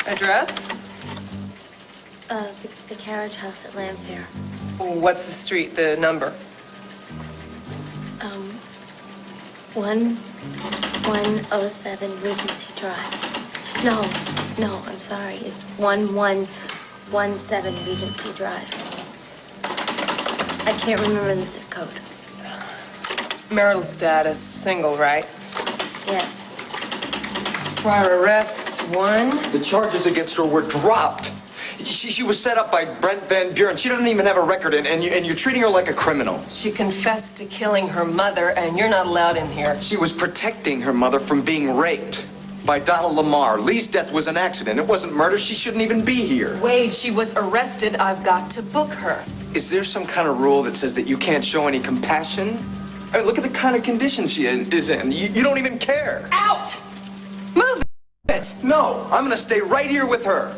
Address? The carriage house at Llanview. What's the street, the number? 1107 Regency Drive. No, I'm sorry. It's 1117 Regency Drive. I can't remember the zip code. Marital status, single, right? Yes. Prior arrests, 1. The charges against her were dropped. She was set up by Brent Van Buren. She doesn't even have a record, and you're treating her like a criminal. She confessed to killing her mother, and you're not allowed in here. She was protecting her mother from being raped by Donald Lamar. Lee's death was an accident. It wasn't murder. She shouldn't even be here. Wade, she was arrested. I've got to book her. Is there some kind of rule that says that you can't show any compassion? I mean, look at the kind of condition she is in. You don't even care. Out! Move it! No, I'm gonna stay right here with her.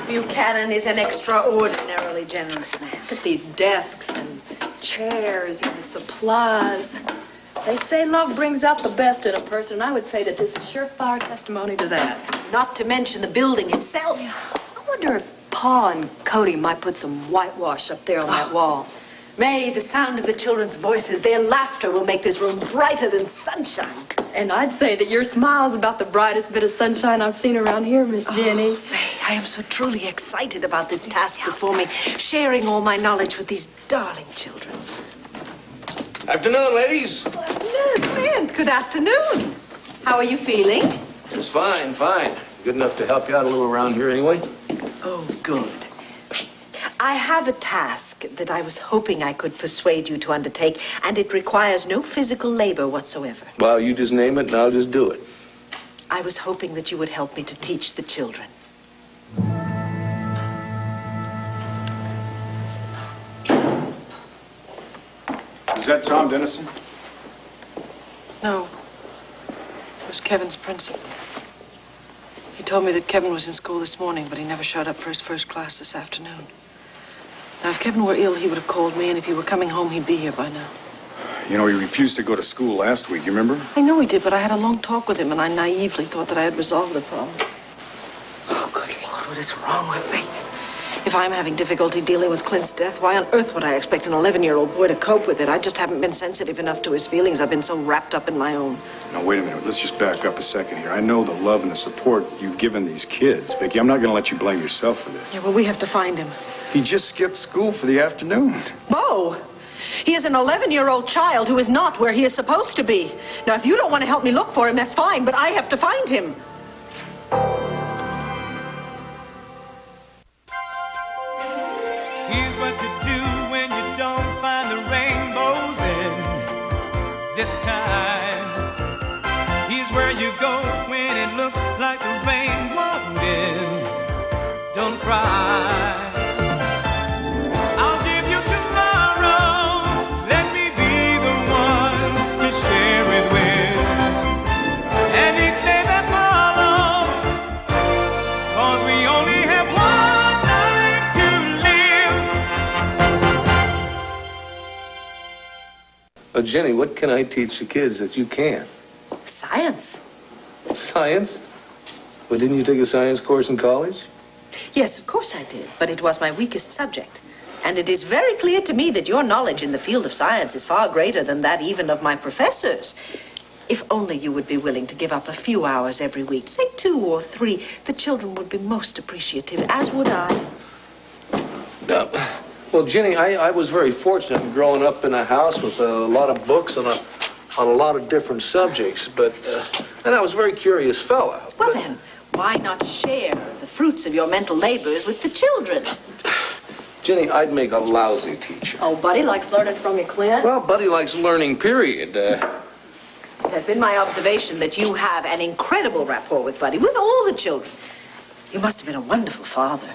Buchanan is an extraordinarily generous man. Look at these desks and chairs and the supplies. They say love brings out the best in a person, and I would say that this is surefire testimony to that. Not to mention the building itself. I wonder if Pa and Cody might put some whitewash up there on that wall. May, the sound of the children's voices, their laughter will make this room brighter than sunshine. And I'd say that your smile's about the brightest bit of sunshine I've seen around here, Miss Ginny. May, I am so truly excited about this task before me, sharing all my knowledge with these darling children. Afternoon, ladies. Clint, good afternoon. How are you feeling? It's fine. Good enough to help you out a little around here anyway. Oh, good. I have a task that I was hoping I could persuade you to undertake, and it requires no physical labor whatsoever. Well, you just name it and I'll just do it. I was hoping that you would help me to teach the children. Is that Tom Dennison? No. It was Kevin's principal. He told me that Kevin was in school this morning, but he never showed up for his first class this afternoon. Now, if Kevin were ill, he would have called me, and if he were coming home, he'd be here by now. You know, he refused to go to school last week, you remember? I know he did, but I had a long talk with him, and I naively thought that I had resolved the problem. Oh, good Lord, what is wrong with me? If I'm having difficulty dealing with Clint's death, why on earth would I expect an 11-year-old boy to cope with it? I just haven't been sensitive enough to his feelings. I've been so wrapped up in my own. Now, wait a minute. Let's just back up a second here. I know the love and the support you've given these kids. Viki, I'm not going to let you blame yourself for this. Yeah, well, we have to find him. He just skipped school for the afternoon. Bo! He is an 11-year-old child who is not where he is supposed to be. Now, if you don't want to help me look for him, that's fine, but I have to find him. Here's what to do when you don't find the rainbows in this time. Here's where you go when it looks like the rain won't end. Don't cry. I'll give you tomorrow. Let me be the one to share it with. And each day that follows, 'cause we only have one life to live. Jenny, what can I teach the kids that you can't? Science. Science? Well, didn't you take a science course in college? Yes, of course I did, but it was my weakest subject. And it is very clear to me that your knowledge in the field of science is far greater than that even of my professors. If only you would be willing to give up a few hours every week, say 2 or 3, the children would be most appreciative, as would I. Well, Ginny, I was very fortunate growing up in a house with a lot of books on a lot of different subjects, and I was a very curious fella. Well, then, why not share the fruits of your mental labors with the children? Ginny, I'd make a lousy teacher. Oh, Buddy likes learning from you, Clint. Well, Buddy likes learning, period. It has been my observation that you have an incredible rapport with Buddy, with all the children. You must have been a wonderful father.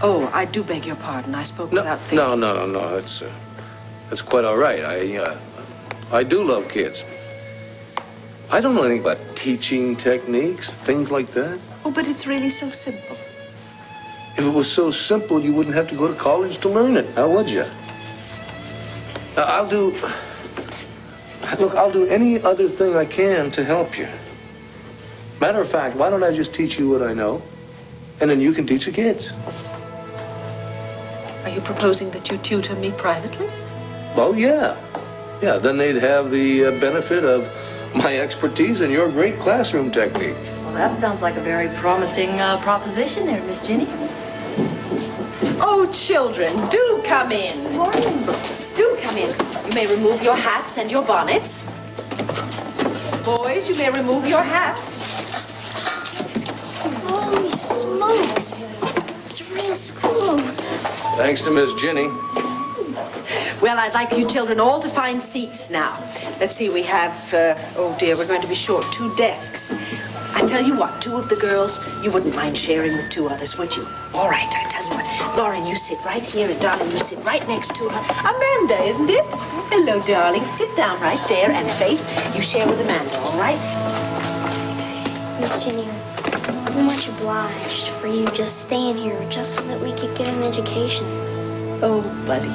Oh, I do beg your pardon. I spoke without thinking. No. That's quite all right. I do love kids. I don't know anything about teaching techniques, things like that. Oh, but it's really so simple. If it was so simple, you wouldn't have to go to college to learn it, now would you? I'll do any other thing I can to help you. Matter of fact, why don't I just teach you what I know, and then you can teach the kids. Are you proposing that you tutor me privately? Oh, yeah. Yeah, then they'd have the benefit of my expertise and your great classroom technique. Well, that sounds like a very promising proposition there, Miss Ginny. Oh, children, do come in. Good morning. Do come in. You may remove your hats and your bonnets. Boys, you may remove your hats. Holy smokes. It's a real school. Thanks to Miss Ginny. Well, I'd like you children all to find seats now. Let's see, we have, oh dear, we're going to be short 2 desks. I tell you what, 2 of the girls, you wouldn't mind sharing with 2 others, would you? All right, I tell you what, Lauren, you sit right here, and darling, you sit right next to her. Amanda, isn't it? Hello, darling. Sit down right there, and Faith, you share with Amanda, all right? Miss Ginny, we're much obliged for you just staying here just so that we could get an education. Oh, buddy,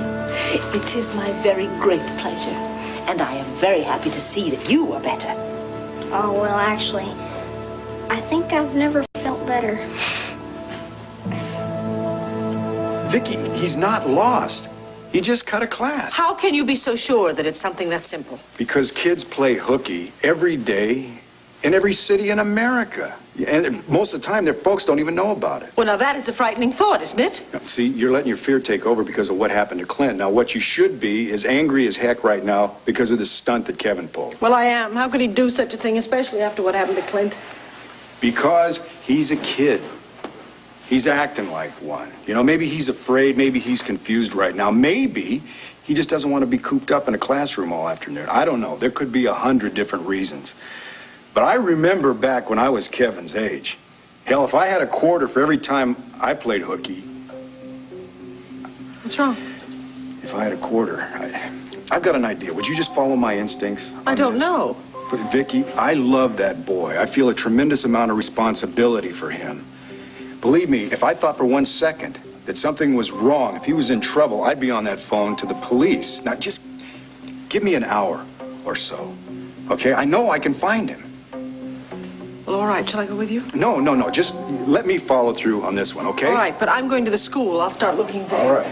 it is my very great pleasure, and I am very happy to see that you are better. Oh, well, actually, I think I've never felt better. Viki, he's not lost. He just cut a class. How can you be so sure that it's something that simple? Because kids play hooky every day in every city in America. And most of the time, their folks don't even know about it. Well, now that is a frightening thought, isn't it? See, you're letting your fear take over because of what happened to Clint. Now, what you should be is angry as heck right now because of the stunt that Kevin pulled. Well, I am. How could he do such a thing, especially after what happened to Clint? Because he's a kid. He's acting like one. You know, maybe he's afraid, maybe he's confused right now. Maybe he just doesn't want to be cooped up in a classroom all afternoon. I don't know. There could be 100 different reasons. But I remember back when I was Kevin's age. Hell, if I had a quarter for every time I played hooky. What's wrong? If I had a quarter, I've got an idea. Would you just follow my instincts? I don't know. But Viki, I love that boy. I feel a tremendous amount of responsibility for him. Believe me, if I thought for 1 second that something was wrong, if he was in trouble, I'd be on that phone to the police. Now, just give me an hour or so, okay? I know I can find him. Well, all right. Shall I go with you? No. Just let me follow through on this one, okay? All right, but I'm going to the school. I'll start looking there. All right.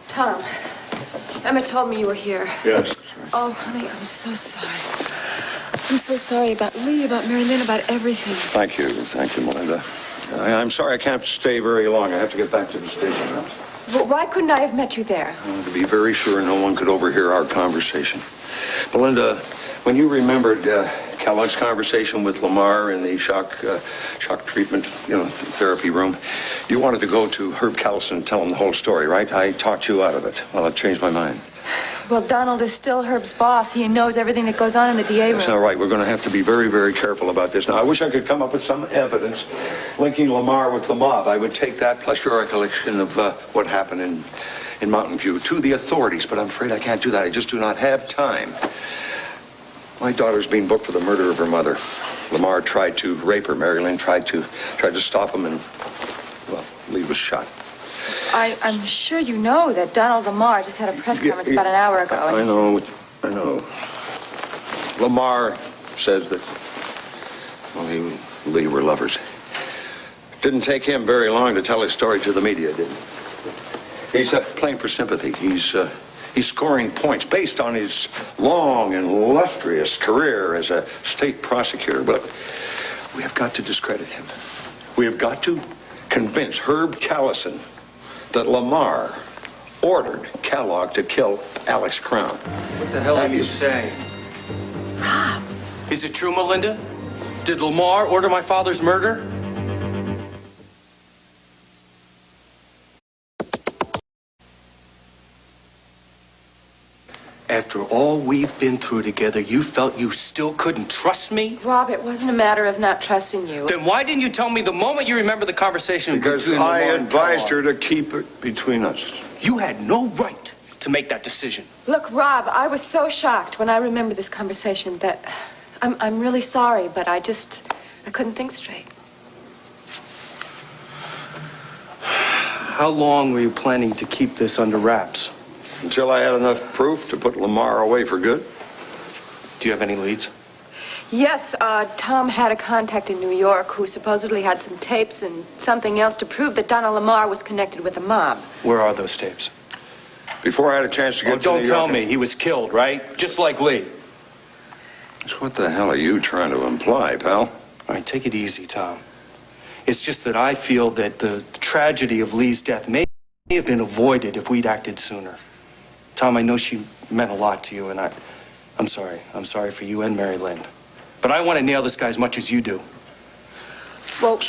Tom, Emma told me you were here. Yes. Oh, honey, I'm so sorry. I'm so sorry about Lee, about Mary Lynn, about everything. Thank you, Melinda. I'm sorry I can't stay very long. I have to get back to the station house. Well, why couldn't I have met you there? To be very sure no one could overhear our conversation. Melinda, when you remembered Kellogg's conversation with Lamar in the shock treatment, therapy room, you wanted to go to Herb Callison and tell him the whole story, right? I talked you out of it. Well, I've changed my mind. Well, Donald is still Herb's boss. He knows everything that goes on in the DA room. That's all right. We're going to have to be very, very careful about this. Now, I wish I could come up with some evidence linking Lamar with the mob. I would take that plus your recollection of what happened in Mountain View to the authorities, but I'm afraid I can't do that. I just do not have time. My daughter's being booked for the murder of her mother. Lamar tried to rape her. Mary Lynn tried to stop him, and, well, Lee was shot. I'm sure you know that Donald Lamar just had a press conference about an hour ago. I know. Lamar says that, well, he and Lee were lovers. Didn't take him very long to tell his story to the media, did he? He's playing for sympathy. He's scoring points based on his long and illustrious career as a state prosecutor. But we have got to discredit him. We have got to convince Herb Callison that Lamar ordered Kellogg to kill Alex Crown. What the hell are you saying? Rob. Is it true, Melinda? Did Lamar order my father's murder? After all we've been through together, you felt you still couldn't trust me? Rob, it wasn't a matter of not trusting you. Then why didn't you tell me the moment you remember the conversation Because between I Lamar and advised Kellogg? her to keep it between us. You had no right to make that decision. Look, Rob, I was so shocked when I remembered this conversation that I'm really sorry, but I couldn't think straight. How long were you planning to keep this under wraps? Until I had enough proof to put Lamar away for good. Do you have any leads? Yes, Tom had a contact in New York who supposedly had some tapes and something else to prove that Donald Lamar was connected with the mob. Where are those tapes? Before I had a chance to get to New York... Don't tell me. He was killed, right? Just like Lee. What the hell are you trying to imply, pal? All right, take it easy, Tom. It's just that I feel that the tragedy of Lee's death may have been avoided if we'd acted sooner. Tom, I know she meant a lot to you, and I'm sorry. I'm sorry for you and Mary Lynn. But I want to nail this guy as much as you do. Well,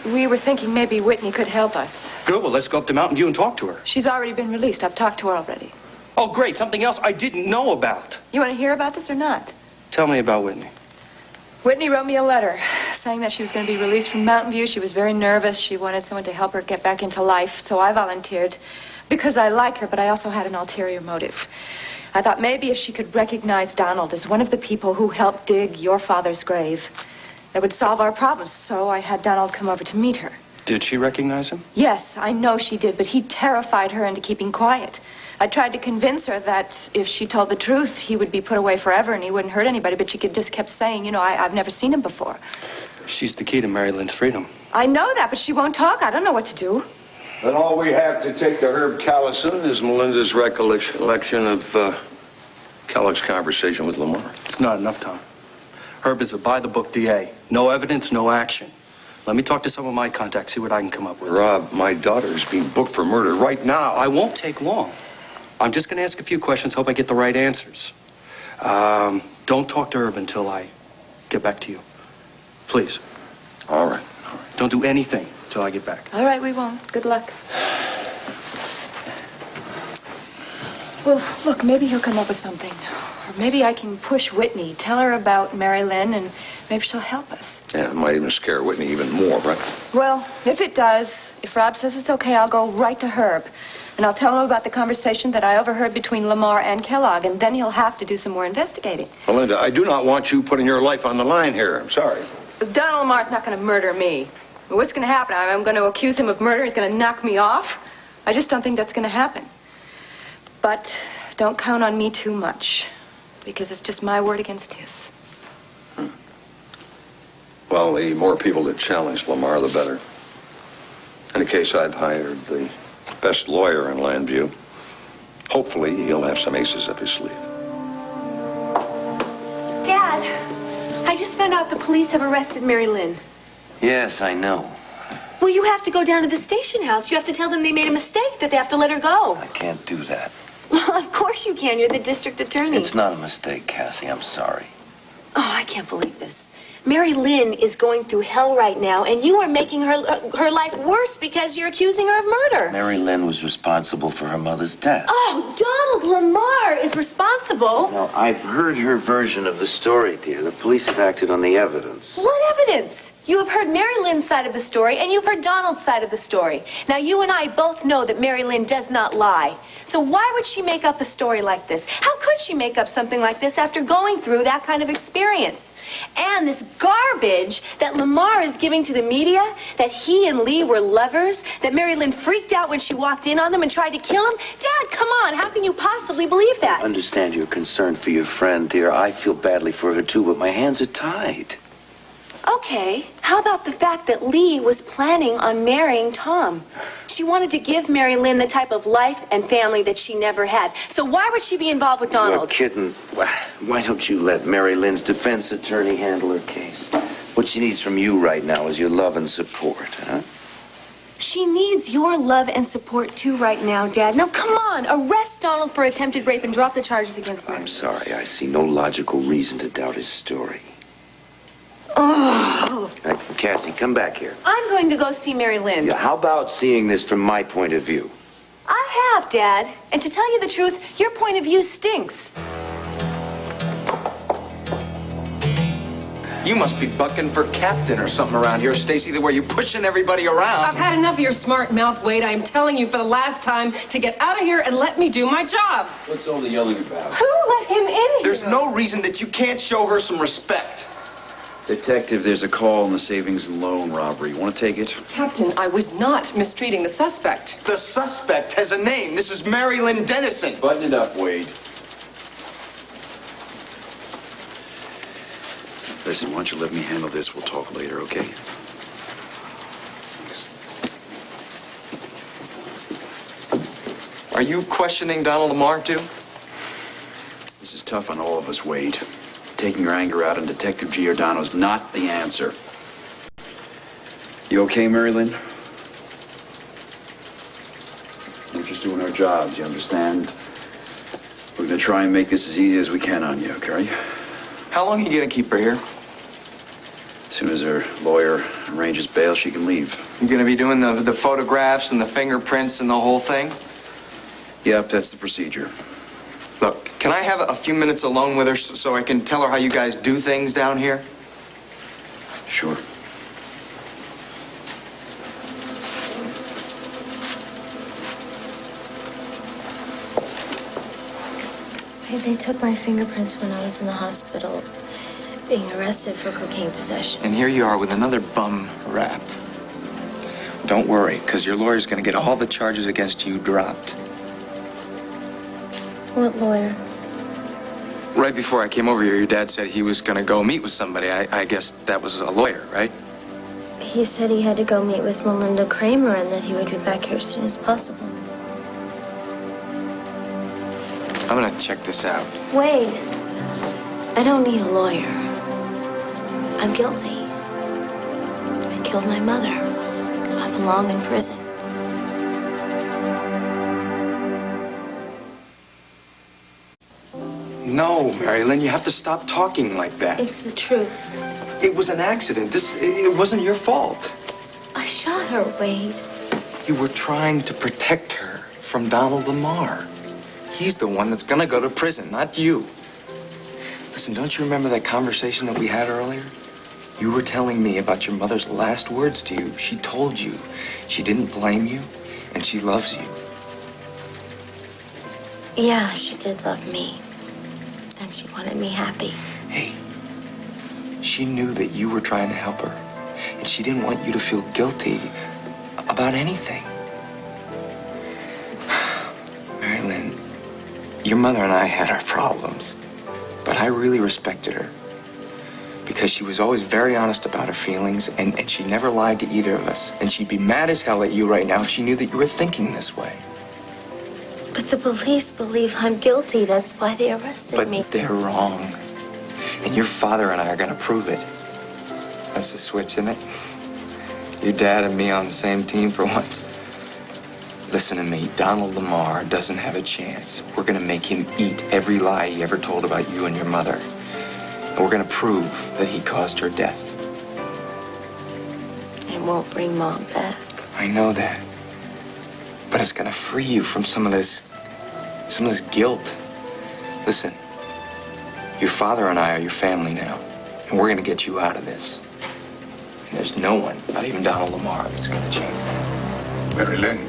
we were thinking maybe Whitney could help us. Good, well, let's go up to Mountain View and talk to her. She's already been released. I've talked to her already. Oh, great. Something else I didn't know about. You want to hear about this or not? Tell me about Whitney. Whitney wrote me a letter saying that she was going to be released from Mountain View. She was very nervous. She wanted someone to help her get back into life, so I volunteered because I like her, but I also had an ulterior motive. I thought maybe if she could recognize Donald as one of the people who helped dig your father's grave, that would solve our problems. So I had Donald come over to meet her. Did she recognize him? Yes, I know she did, but he terrified her into keeping quiet. I tried to convince her that if she told the truth, he would be put away forever and he wouldn't hurt anybody, but she just kept saying, you know, I've never seen him before. She's the key to Mary Lynn's freedom. I know that, but she won't talk. I don't know what to do. Then all we have to take to Herb Callison is Melinda's recollection of Kellogg's conversation with Lamar. It's not enough, Tom. Herb is a by-the-book DA. No evidence, no action. Let me talk to some of my contacts, see what I can come up with. Rob, my daughter is being booked for murder right now. I won't take long. I'm just going to ask a few questions, hope I get the right answers. Don't talk to Herb until I get back to you. Please. All right. Don't do anything until I get back. All right, we won't. Good luck. Well, look, maybe he'll come up with something. Or maybe I can push Whitney, tell her about Mary Lynn, and maybe she'll help us. Yeah, it might even scare Whitney even more, right? Well, if it does, if Rob says it's okay, I'll go right to Herb. And I'll tell him about the conversation that I overheard between Lamar and Kellogg, and then he'll have to do some more investigating. Melinda, I do not want you putting your life on the line here. I'm sorry. Donald Lamar's not going to murder me. What's going to happen? I'm going to accuse him of murder. He's going to knock me off. I just don't think that's going to happen. But don't count on me too much, because it's just my word against his. Well, the more people that challenge Lamar, the better. In the case, I've hired the best lawyer in Llanview. Hopefully, he'll have some aces up his sleeve. Dad, I just found out the police have arrested Mary Lynn. Yes, I know. Well, you have to go down to the station house. You have to tell them they made a mistake, that they have to let her go. I can't do that. Well, of course you can. You're the district attorney. It's not a mistake, Cassie. I'm sorry. Oh, I can't believe this. Mary Lynn is going through hell right now, and you are making her life worse because you're accusing her of murder. Mary Lynn was responsible for her mother's death. Oh, Donald Lamar is responsible. No, I've heard her version of the story, dear. The police have acted on the evidence. What evidence? You have heard Mary Lynn's side of the story, and you've heard Donald's side of the story. Now, you and I both know that Mary Lynn does not lie. So why would she make up a story like this? How could she make up something like this after going through that kind of experience? And this garbage that Lamar is giving to the media, that he and Lee were lovers, that Mary Lynn freaked out when she walked in on them and tried to kill him. Dad, come on. How can you possibly believe that? I understand your concern for your friend, dear. I feel badly for her, too, but my hands are tied. Okay, how about the fact that Lee was planning on marrying Tom? She wanted to give Mary Lynn the type of life and family that she never had. So why would she be involved with Donald? You're kidding. Why don't you let Mary Lynn's defense attorney handle her case? What she needs from you right now is your love and support, huh? She needs your love and support, too, right now, Dad. Now, come on. Arrest Donald for attempted rape and drop the charges against him. I'm sorry. I see no logical reason to doubt his story. Oh. Cassie, come back here. I'm going to go see Mary Lynn. Yeah, how about seeing this from my point of view? I have, Dad. And to tell you the truth, your point of view stinks. You must be bucking for captain or something around here, Stacy, where you're pushing everybody around. I've had enough of your smart mouth, Wade. I am telling you for the last time to get out of here and let me do my job. What's all the yelling about? Who let him in here? There's no reason that you can't show her some respect. Detective, there's a call on the savings and loan robbery. You want to take it? Captain, I was not mistreating the suspect. The suspect has a name. This is Mary Lynn Dennison. Button it up, Wade. Listen, why don't you let me handle this? We'll talk later, okay? Are you questioning Donald Lamar, too? This is tough on all of us, Wade. Taking your anger out on Detective Giordano's not the answer. You okay, Mary Lynn? We're just doing our jobs, you understand? We're gonna try and make this as easy as we can on you, okay? How long are you gonna keep her here? As soon as her lawyer arranges bail, she can leave. You gonna be doing the photographs and the fingerprints and the whole thing? Yep, that's the procedure. Look, can I have a few minutes alone with her so I can tell her how you guys do things down here? Sure. They took my fingerprints when I was in the hospital, being arrested for cocaine possession. And here you are with another bum rap. Don't worry, because your lawyer's gonna get all the charges against you dropped. What lawyer? Right before I came over here, your dad said he was gonna go meet with somebody. I guess that was a lawyer, right? He said he had to go meet with Melinda Kramer and that he would be back here as soon as possible. I'm gonna check this out. Wade, I don't need a lawyer. I'm guilty. I killed my mother. I belong in prison. No, Mary Lynn, you have to stop talking like that. It's the truth. It was an accident. It wasn't your fault. I shot her, Wade. You were trying to protect her from Donald Lamar. He's the one that's gonna go to prison, not you. Listen, don't you remember that conversation that we had earlier? You were telling me about your mother's last words to you. She told you she didn't blame you and she loves you. Yeah, she did love me. And she wanted me happy. Hey, she knew that you were trying to help her. And she didn't want you to feel guilty about anything. Mary Lynn, your mother and I had our problems. But I really respected her. Because she was always very honest about her feelings, and she never lied to either of us. And she'd be mad as hell at you right now if she knew that you were thinking this way. But the police believe I'm guilty. That's why they arrested me. But they're wrong. And your father and I are gonna prove it. That's the switch, isn't it? Your dad and me on the same team for once. Listen to me, Donald Lamar doesn't have a chance. We're gonna make him eat every lie he ever told about you and your mother. And we're gonna prove that he caused her death. It won't bring Mom back. I know that. But it's gonna free you from some of this guilt. Listen, your father and I are your family now. And we're gonna get you out of this. And there's no one, not even Donald Lamar, that's gonna change that. Mary Lynn.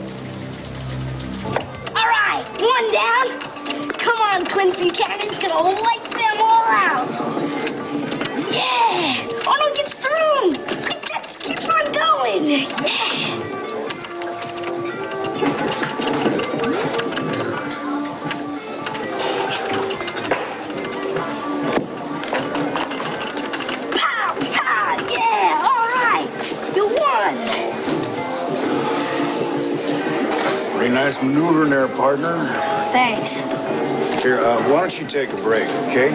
All right, one down. Come on, Clint Buchanan's gonna wipe them all out. Yeah! Arnold gets through. He just keeps on going. Yeah! Pow, pow, yeah, all right. You won. Pretty nice maneuver in there, partner. Thanks. Here, why don't you take a break, okay?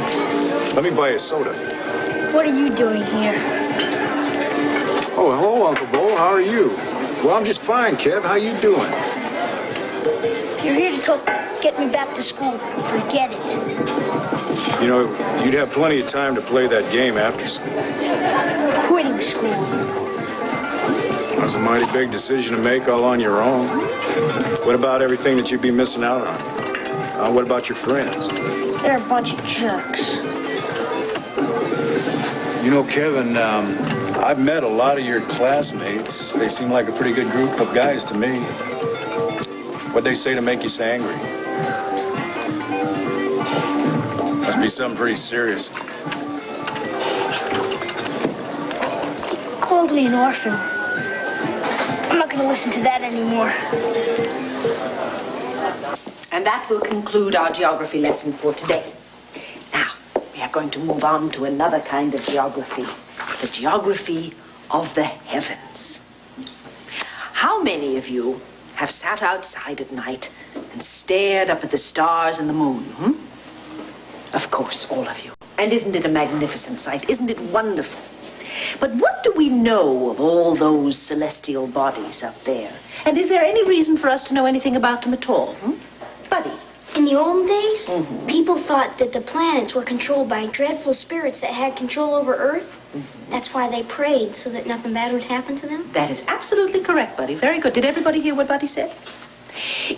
Let me buy you a soda. What are you doing here? Oh, hello, Uncle Bo. How are you? Well, I'm just fine, Kev. How you doing? If you're here to talk, get me back to school. Forget it. You know, you'd have plenty of time to play that game after school. Quitting school. That's a mighty big decision to make all on your own. What about everything that you'd be missing out on? What about your friends? They're a bunch of jerks. You know, Kevin, I've met a lot of your classmates. They seem like a pretty good group of guys to me. What'd they say to make you so angry? Must be something pretty serious. called me an orphan. I'm not going to listen to that anymore. And that will conclude our geography lesson for today. Now, we are going to move on to another kind of geography. The geography of the heavens. How many of you have sat outside at night and stared up at the stars and the moon, Of course, all of you. And isn't it a magnificent sight? Isn't it wonderful? But what do we know of all those celestial bodies up there? And is there any reason for us to know anything about them at all, Buddy? In the old days, people thought that the planets were controlled by dreadful spirits that had control over Earth. That's why they prayed, so that nothing bad would happen to them. That is absolutely correct, Buddy. Very good. Did everybody hear what Buddy said?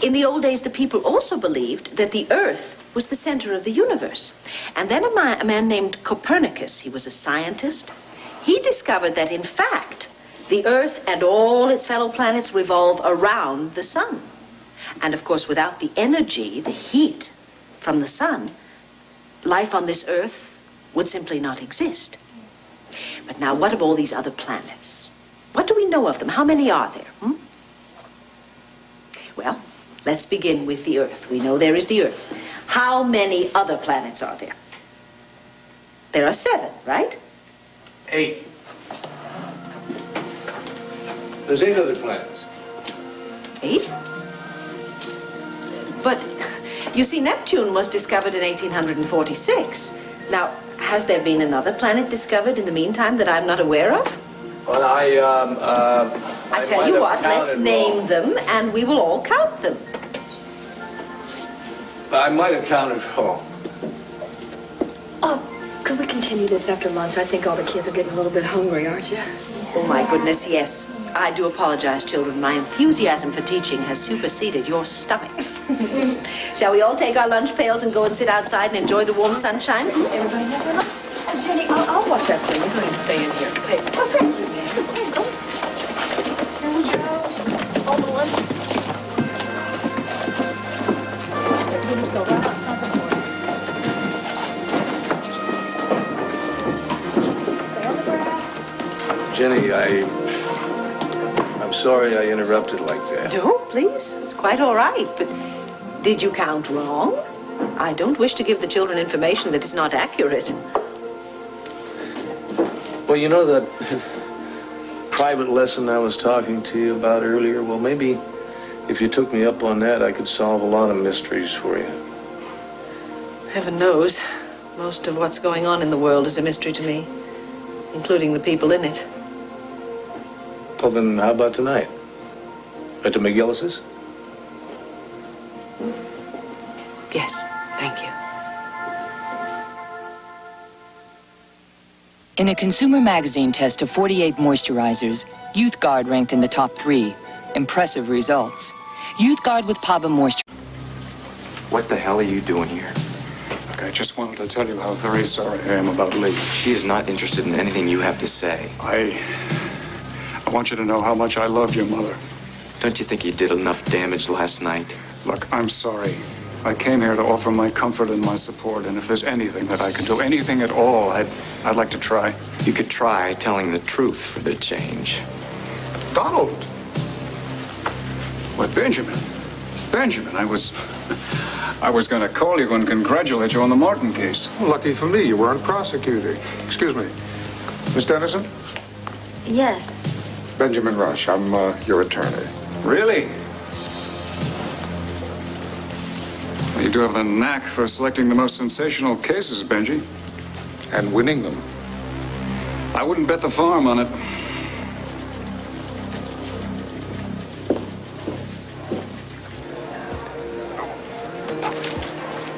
In the old days, the people also believed that the Earth was the center of the universe. And then a man named Copernicus, he was a scientist, he discovered that, in fact, the Earth and all its fellow planets revolve around the sun. And, of course, without the energy, the heat from the sun, life on this Earth would simply not exist. But now, what of all these other planets? What do we know of them? How many are there? Well, let's begin with the Earth. We know there is the Earth. How many other planets are there? There are 7, right? 8. There's 8 other planets. 8? But, you see, Neptune was discovered in 1846. Now, has there been another planet discovered in the meantime that I'm not aware of? Well, I tell you what, let's name them, and we will all count them. I might have counted wrong. Oh, could we continue this after lunch? I think all the kids are getting a little bit hungry, aren't you? Oh, my goodness, yes. I do apologize, children. My enthusiasm for teaching has superseded your stomachs. Shall we all take our lunch pails and go and sit outside and enjoy the warm sunshine? Everybody have their lunch. Oh, Jenny, I'll watch that for you. You're going to stay in here. Hey, oh, thank you, man. Here you go. Here we go. All the lunch. We'll just go right outside the door. Stay on the grass. Jenny, I'm sorry I interrupted like that. No, please. It's quite all right. But did you count wrong? I don't wish to give the children information that is not accurate. Well, you know that private lesson I was talking to you about earlier? Well, maybe if you took me up on that, I could solve a lot of mysteries for you. Heaven knows, most of what's going on in the world is a mystery to me, including the people in it. Well, then how about tonight? At the McGillis's? Yes, thank you. In a consumer magazine test of 48 moisturizers, Youth Guard ranked in the top 3. Impressive results. Youth Guard with Pava Moisture. What the hell are you doing here? Look, I just wanted to tell you how very sorry I am about Lee. She is not interested in anything you have to say. I want you to know how much I love your mother. Don't you think you did enough damage last night? Look, I'm sorry. I came here to offer my comfort and my support, and if there's anything that I can do, anything at all, I'd like to try. You could try telling the truth for the change. Donald! What, Benjamin? Benjamin, I was going to call you and congratulate you on the Martin case. Lucky for me, you weren't prosecuting. Excuse me. Miss Dennison? Yes. Benjamin Rush, I'm your attorney. Really? You do have the knack for selecting the most sensational cases, Benji. And winning them. I wouldn't bet the farm on it.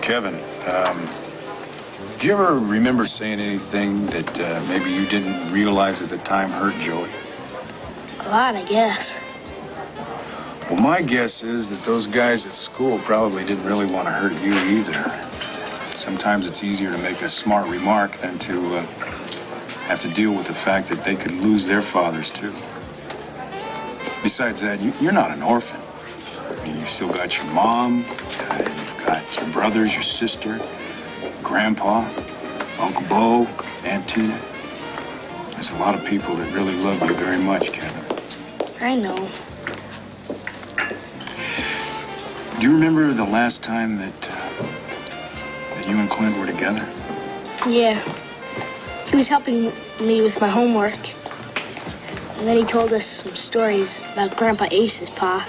Kevin, do you ever remember saying anything that maybe you didn't realize at the time hurt Joey? A lot, I guess. Well, my guess is that those guys at school probably didn't really want to hurt you either. Sometimes it's easier to make a smart remark than to have to deal with the fact that they could lose their fathers, too. Besides that, you're not an orphan. I mean, you've still got your mom, you've got your brothers, your sister, Grandpa, Uncle Bo, Aunt Tina. There's a lot of people that really love you very much, Kevin. I know. Do you remember the last time that you and Clint were together? Yeah. He was helping me with my homework. And then he told us some stories about Grandpa Ace's pa.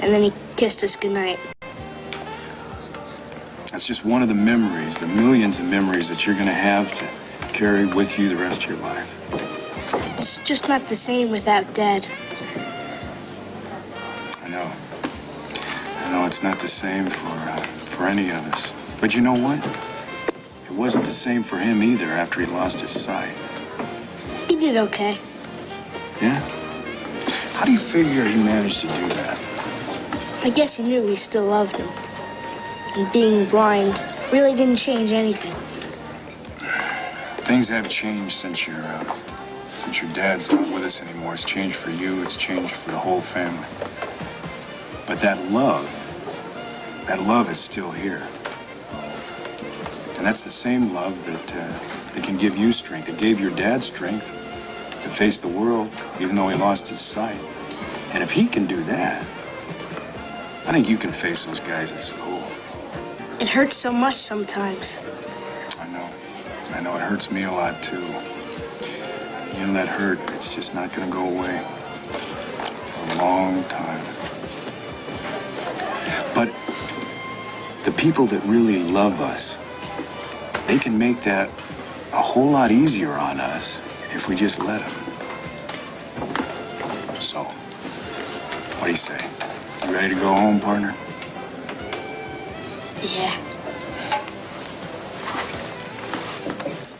And then he kissed us goodnight. That's just one of the memories, the millions of memories that you're going to have to carry with you the rest of your life. It's just not the same without Dad. I know. I know it's not the same for any of us. But you know what? It wasn't the same for him either after he lost his sight. He did okay. Yeah? How do you figure he managed to do that? I guess he knew we still loved him. And being blind really didn't change anything. Things have changed since your dad's not with us anymore. It's changed for you. It's changed for the whole family. But that love is still here. And that's the same love that can give you strength. That gave your dad strength to face the world, even though he lost his sight. And if he can do that, I think you can face those guys at school. It hurts so much sometimes. I know it hurts me a lot, too. You know, that hurt, it's just not going to go away for a long time. But the people that really love us, they can make that a whole lot easier on us if we just let them. So, what do you say? You ready to go home, partner? Yeah.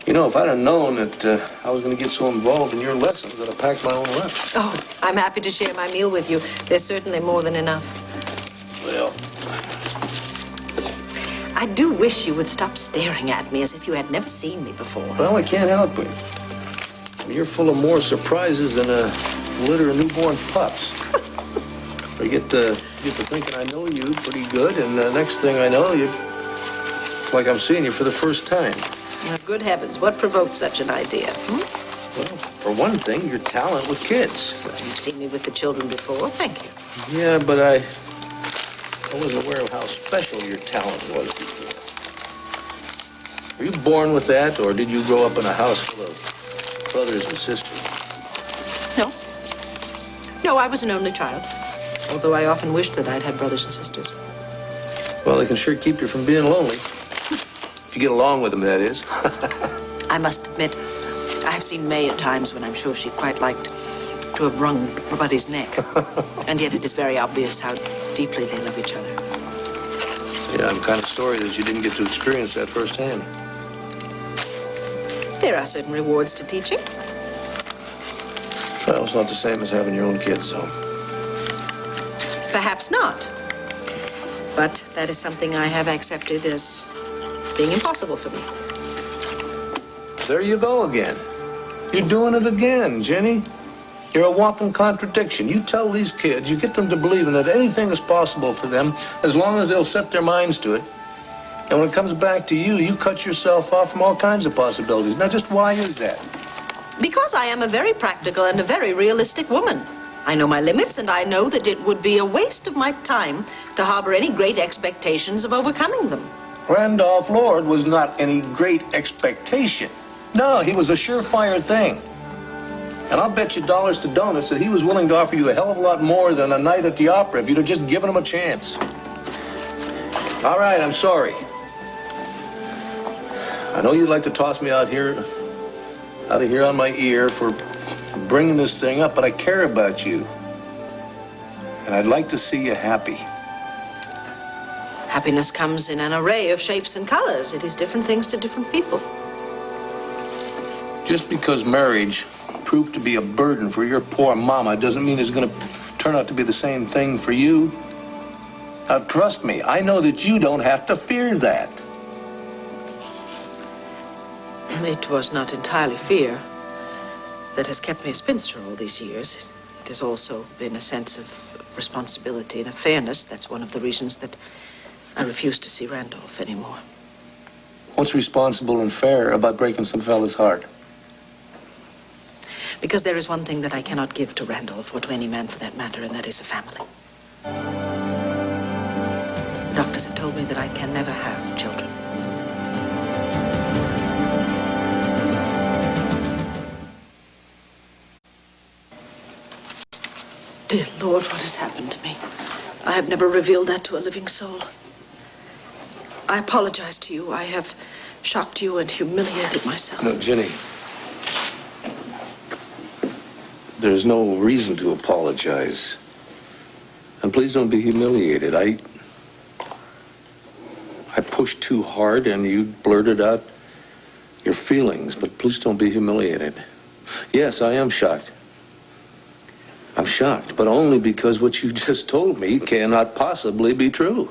You know, if I'd have known that I was going to get so involved in your lessons, I'd have packed my own lunch. Oh, I'm happy to share my meal with you. There's certainly more than enough. Well, I do wish you would stop staring at me as if you had never seen me before. well, I can't help it. You're full of more surprises than a litter of newborn pups. I get to thinking I know you pretty good, and the next thing I know, it's like I'm seeing you for the first time. Oh, good heavens, what provoked such an idea? Well, for one thing, your talent with kids. Well, you've seen me with the children before. Thank you. Yeah, but I wasn't aware of how special your talent was before. Were you born with that, or did you grow up in a house full of brothers and sisters? No. No, I was an only child. Although I often wished that I'd had brothers and sisters. Well, they can sure keep you from being lonely. If you get along with them, that is. I must admit, I've seen May at times when I'm sure she quite liked to have wrung Buddy's neck. And yet it is very obvious how deeply they love each other. Yeah, I'm kind of sorry that you didn't get to experience that firsthand. There are certain rewards to teaching. Well, it's not the same as having your own kids, so. Perhaps not. But that is something I have accepted as being impossible for me. There you go again. You're doing it again, Ginny. You're a walking contradiction. You tell these kids, you get them to believing that anything is possible for them as long as they'll set their minds to it. And when it comes back to you, you cut yourself off from all kinds of possibilities. Now, just why is that? Because I am a very practical and a very realistic woman. I know my limits, and I know that it would be a waste of my time to harbor any great expectations of overcoming them. Randolph Lord was not any great expectation. No, he was a surefire thing. And I'll bet you dollars to donuts that he was willing to offer you a hell of a lot more than a night at the opera if you'd have just given him a chance. All right, I'm sorry. I know you'd like to toss me out of here on my ear for bringing this thing up, but I care about you. And I'd like to see you happy. Happiness comes in an array of shapes and colors. It is different things to different people. Just because marriage proved to be a burden for your poor mama doesn't mean it's going to turn out to be the same thing for you. Now, trust me, I know that you don't have to fear that. It was not entirely fear that has kept me a spinster all these years. It has also been a sense of responsibility and of fairness. That's one of the reasons that I refuse to see Randolph anymore. What's responsible and fair about breaking some fella's heart? Because there is one thing that I cannot give to Randolph, or to any man for that matter, and that is a family. The doctors have told me that I can never have children. Dear Lord, what has happened to me? I have never revealed that to a living soul. I apologize to you. I have shocked you and humiliated myself. No, Ginny. There's no reason to apologize. And please don't be humiliated. I pushed too hard and you blurted out your feelings, but please don't be humiliated. Yes, I am shocked. I'm shocked, but only because what you just told me cannot possibly be true.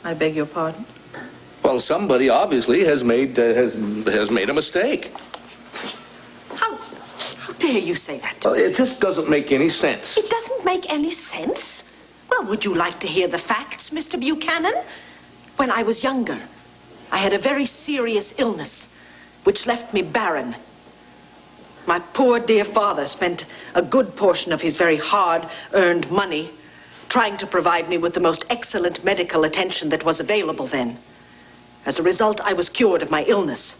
I beg your pardon? Well, somebody obviously has made a mistake. How dare you say that? Well, it just doesn't make any sense. It doesn't make any sense? Well, would you like to hear the facts, Mr. Buchanan? When I was younger, I had a very serious illness, which left me barren. My poor dear father spent a good portion of his very hard-earned money trying to provide me with the most excellent medical attention that was available then. As a result, I was cured of my illness.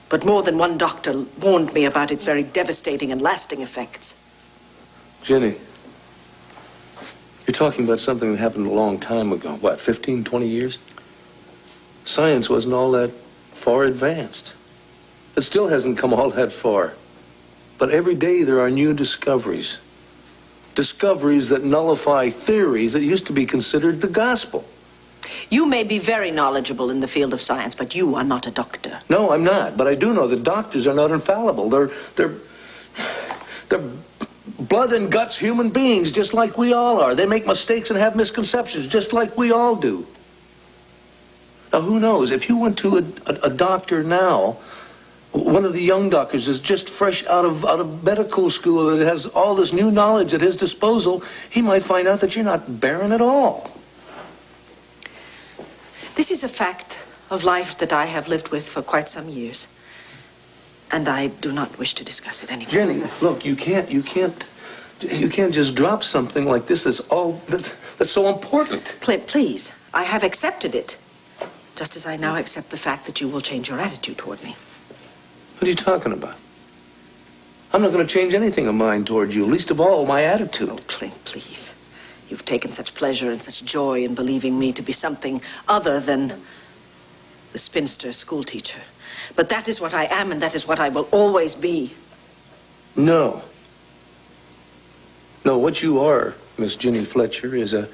But more than one doctor warned me about its very devastating and lasting effects. Ginny, you're talking about something that happened a long time ago. What, 15, 20 years? Science wasn't all that far advanced. It still hasn't come all that far. But every day there are new discoveries. Discoveries that nullify theories that used to be considered the gospel. You may be very knowledgeable in the field of science, but you are not a doctor. No, I'm not. But I do know that doctors are not infallible. They're blood and guts human beings, just like we all are. They make mistakes and have misconceptions, just like we all do. Now, who knows? If you went to a doctor now, one of the young doctors is just fresh out of medical school that has all this new knowledge at his disposal, he might find out that you're not barren at all. This is a fact of life that I have lived with for quite some years. And I do not wish to discuss it anymore. Jenny, look, you can't just drop something like this that's so important. Clint, please, I have accepted it. Just as I now accept the fact that you will change your attitude toward me. What are you talking about? I'm not going to change anything of mine toward you, least of all my attitude. Oh, Clint, please. You've taken such pleasure and such joy in believing me to be something other than the spinster schoolteacher. But that is what I am, and that is what I will always be. No. No, what you are, Miss Ginny Fletcher, is a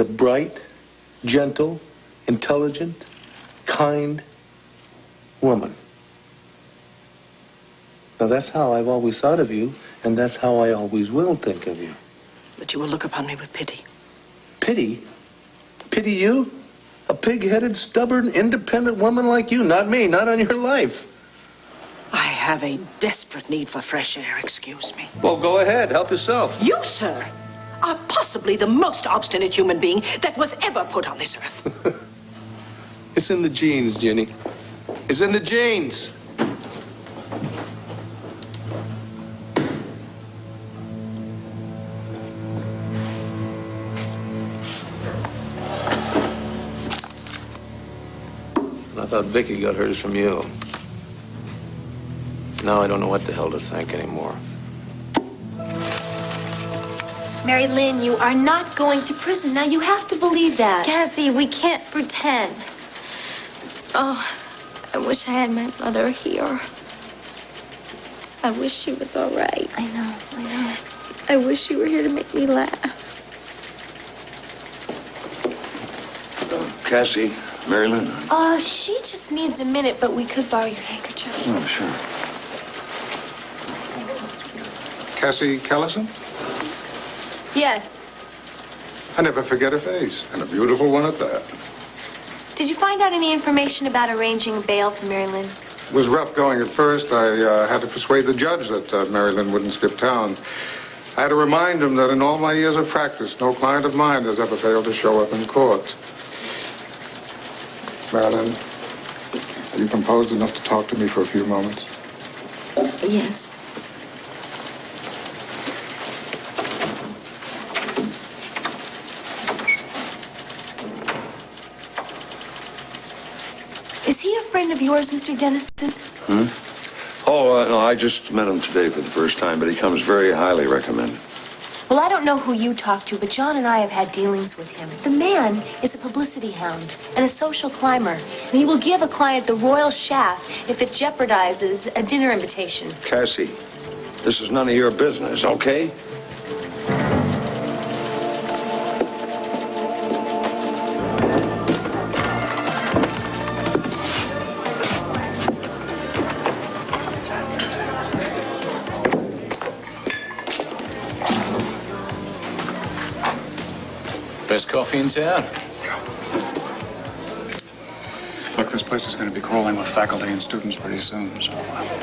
bright, gentle, intelligent, kind woman. Now, that's how I've always thought of you, and that's how I always will think of you. But you will look upon me with pity. Pity? Pity you? A pig-headed, stubborn, independent woman like you? Not me, not on your life. I have a desperate need for fresh air, excuse me. Well, go ahead, help yourself. You, sir, are possibly the most obstinate human being that was ever put on this earth. It's in the genes, Ginny. It's in the genes. I thought Viki got hers from you. Now I don't know what the hell to think anymore. Mary Lynn, you are not going to prison. Now, you have to believe that. Cassie, we can't pretend. Oh, I wish I had my mother here. I wish she was all right. I know. I wish she were here to make me laugh. Cassie, Mary Lynn. She just needs a minute, but we could borrow your handkerchief. Oh, sure. Cassie Callison? Yes. I never forget a face, and a beautiful one at that. Did you find out any information about arranging a bail for Mary Lynn? It was rough going at first. I had to persuade the judge that Mary Lynn wouldn't skip town. I had to remind him that in all my years of practice, no client of mine has ever failed to show up in court. Marilyn, are you composed enough to talk to me for a few moments? Yes. Is he a friend of yours, Mr. Dennison? Hmm? Oh, no, I just met him today for the first time, but he comes very highly recommended. Well, I don't know who you talked to, but John and I have had dealings with him. The man is a publicity hound and a social climber, and he will give a client the royal shaft if it jeopardizes a dinner invitation. Cassie, this is none of your business, okay? Best coffee in town. Look, this place is going to be crawling with faculty and students pretty soon, so...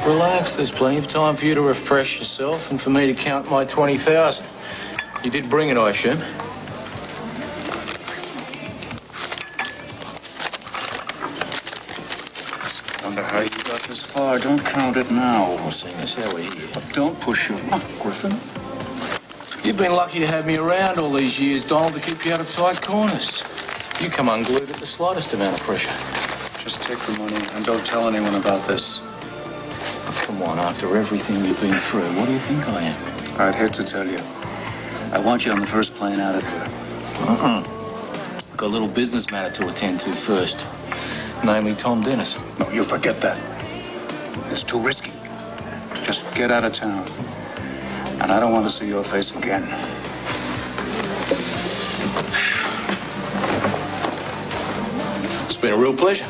Relax, there's plenty of time for you to refresh yourself and for me to count my 20,000. You did bring it, I assume. Wonder how you got this far. Don't count it now. Well, seeing as how we're here. But don't push your luck, Griffin. You've been lucky to have me around all these years, Donald, to keep you out of tight corners. You come unglued at the slightest amount of pressure. Just take the money and don't tell anyone about this. Come on, after everything you've been through, what do you think I am? I'd hate to tell you. I want you on the first plane out of here. I've got a little business matter to attend to first. Namely, Tom Dennis. No, you forget that. It's too risky. Just get out of town. And I don't want to see your face again. It's been a real pleasure.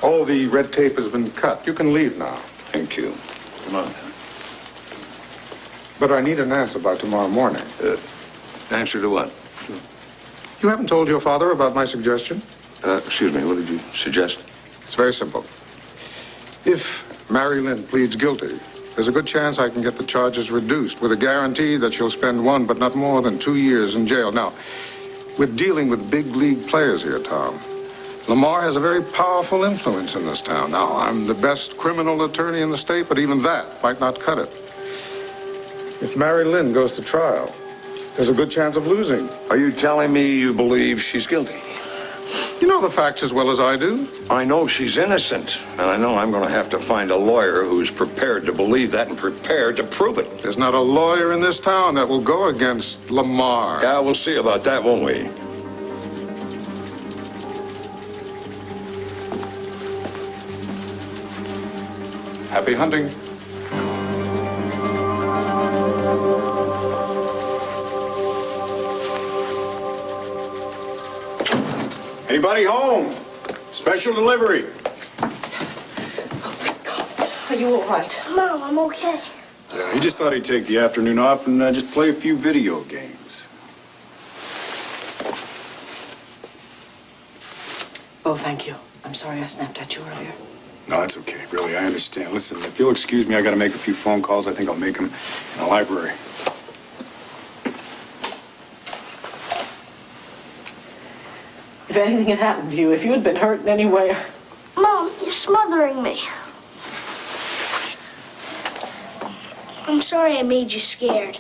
All the red tape has been cut. You can leave now. Thank you. Come on. But I need an answer by tomorrow morning. Answer to what? You haven't told your father about my suggestion? Excuse me, what did you suggest? It's very simple. If Mary Lynn pleads guilty, there's a good chance I can get the charges reduced with a guarantee that she'll spend 1 but not more than 2 years in jail. Now, we're dealing with big league players here, Tom. Lamar has a very powerful influence in this town. Now, I'm the best criminal attorney in the state, but even that might not cut it. If Mary Lynn goes to trial, there's a good chance of losing. Are you telling me you believe she's guilty? You know the facts as well as I do. I know she's innocent, and I know I'm going to have to find a lawyer who's prepared to believe that and prepared to prove it. There's not a lawyer in this town that will go against Lamar. Yeah, we'll see about that, won't we? Happy hunting. Anybody home? Special delivery. Are you all right? Mom, I'm okay. Yeah, he just thought he'd take the afternoon off and just play a few video games. Oh, thank you. I'm sorry I snapped at you earlier. No, that's okay. Really, I understand. Listen, if you'll excuse me, I got to make a few phone calls. I think I'll make them in the library. If anything had happened to you, if you had been hurt in any way... Mom, you're smothering me. I'm sorry I made you scared.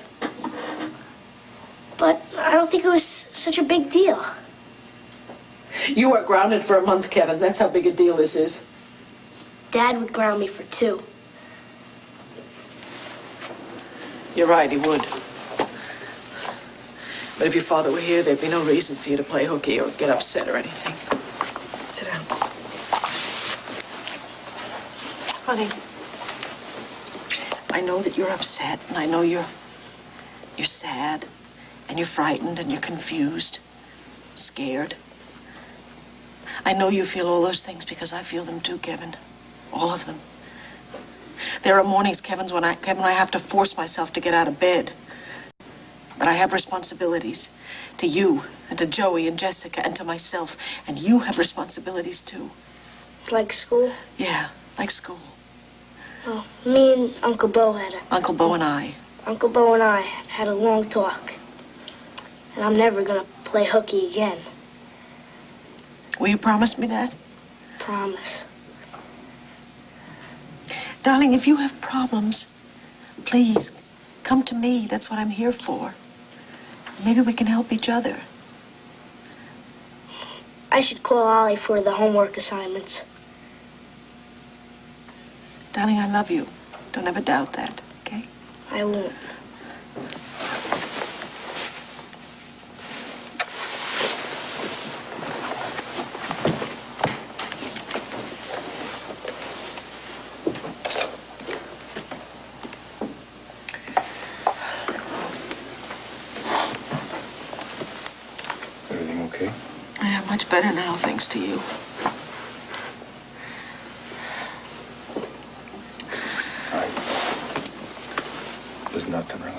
But I don't think it was such a big deal. You are grounded for a month, Kevin. That's how big a deal this is. Dad would ground me for 2. You're right, he would. But if your father were here, there'd be no reason for you to play hooky or get upset or anything. Sit down. Honey, I know that you're upset, and I know you're sad, and you're frightened, and you're confused, scared. I know you feel all those things because I feel them too, Kevin. All of them. There are mornings, Kevin, when I have to force myself to get out of bed. But I have responsibilities to you and to Joey and Jessica and to myself. And you have responsibilities too. Like school? Yeah, like school. Oh, me and Uncle Bo had a... Uncle Bo and I. Uncle Bo and I had a long talk. And I'm never gonna play hooky again. Will you promise me that? Promise. Darling, if you have problems, please, come to me. That's what I'm here for. Maybe we can help each other. I should call Ollie for the homework assignments. Darling, I love you. Don't ever doubt that, okay? I won't. Everything okay? I am much better now, thanks to you. There's nothing really.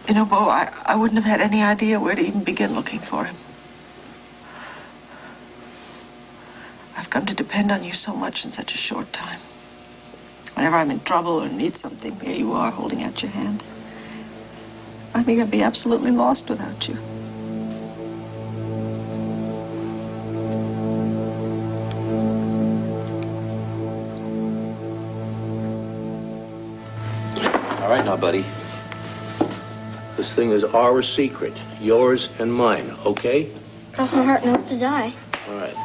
You know, Bo, I wouldn't have had any idea where to even begin looking for him. I've come to depend on you so much in such a short time. Whenever I'm in trouble or need something, here you are holding out your hand. I think I'd be absolutely lost without you. All right now, buddy. This thing is our secret, yours and mine, okay? Cross my heart and hope to die. All right.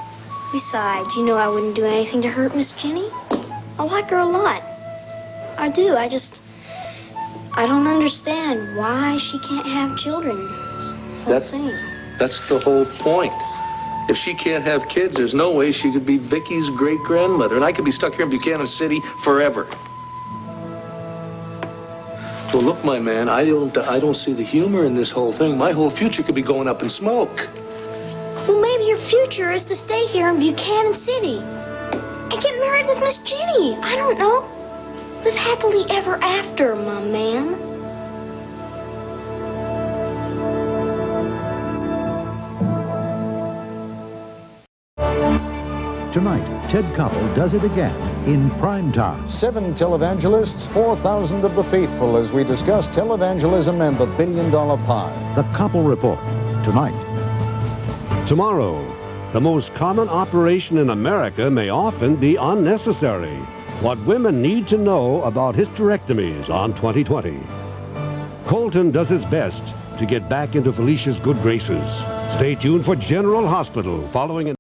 Besides, you know I wouldn't do anything to hurt Miss Ginny. I like her a lot. I do. I don't understand why she can't have children. That's the whole point. If she can't have kids, there's no way she could be Vicky's great-grandmother, and I could be stuck here in Buchanan City forever. Well, look, my man, I don't see the humor in this whole thing. My whole future could be going up in smoke. Well, maybe your future is to stay here in Buchanan City and get married with Miss Ginny. I don't know. Live happily ever after, my man. Tonight, Ted Koppel does it again in prime time. 7 televangelists, 4,000 of the faithful, as we discuss televangelism and the billion-dollar pie. The Koppel Report, tonight. Tomorrow, the most common operation in America may often be unnecessary. What women need to know about hysterectomies on 2020. Colton does his best to get back into Felicia's good graces. Stay tuned for General Hospital following